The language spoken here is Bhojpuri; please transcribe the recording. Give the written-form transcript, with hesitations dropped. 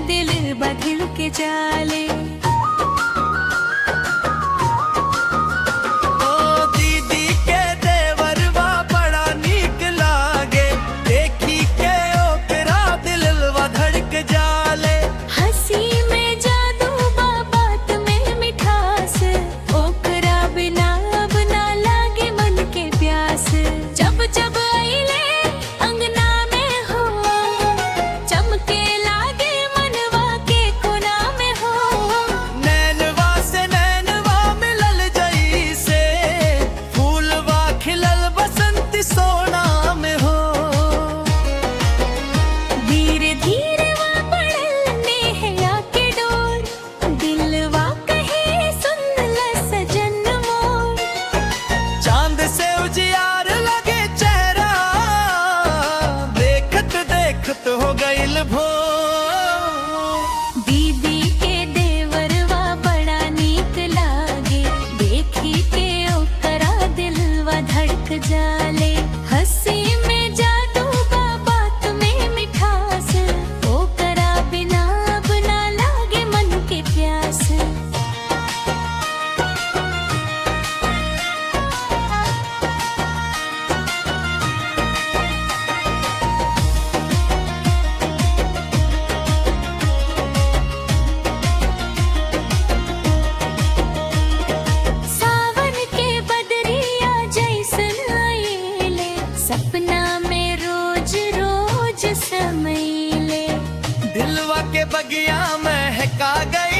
दिल बधिल के जाले। ओ दीदी के देवरवा बड़ा नीक लागे, देखी के ओकरा दिलवा धड़क जाले। हंसी में जादू बा, बात में मिठास, ओकरा बिना अब ना लागे मन के प्यास। जब जब आइले अंगना में हो, चमके लागे मनवा के कोना में हो। नैनवा से नैनवा मिलल जइसे, फूलवा खिलल बसंती सोना में हो। धीरे धीरे वा पड़ल नेहिया के डोर, दिलवा कहे सुन ल सजन मोर। चांद से उजियार लगे चेहरा, देखत देखत हो गइल भोर। दीदी के देवरवा बड़ा नीक लागे, देखी के ओकरा दिलवा धड़क जाले। हंसी में जादू बा, बात में मिठास, ओकरा बिना अब ना लागे मन के प्यास। सावन के बदरिया जैसन आइले, सपना में रोज रोज समैले। दिलवा के बगिया महका गई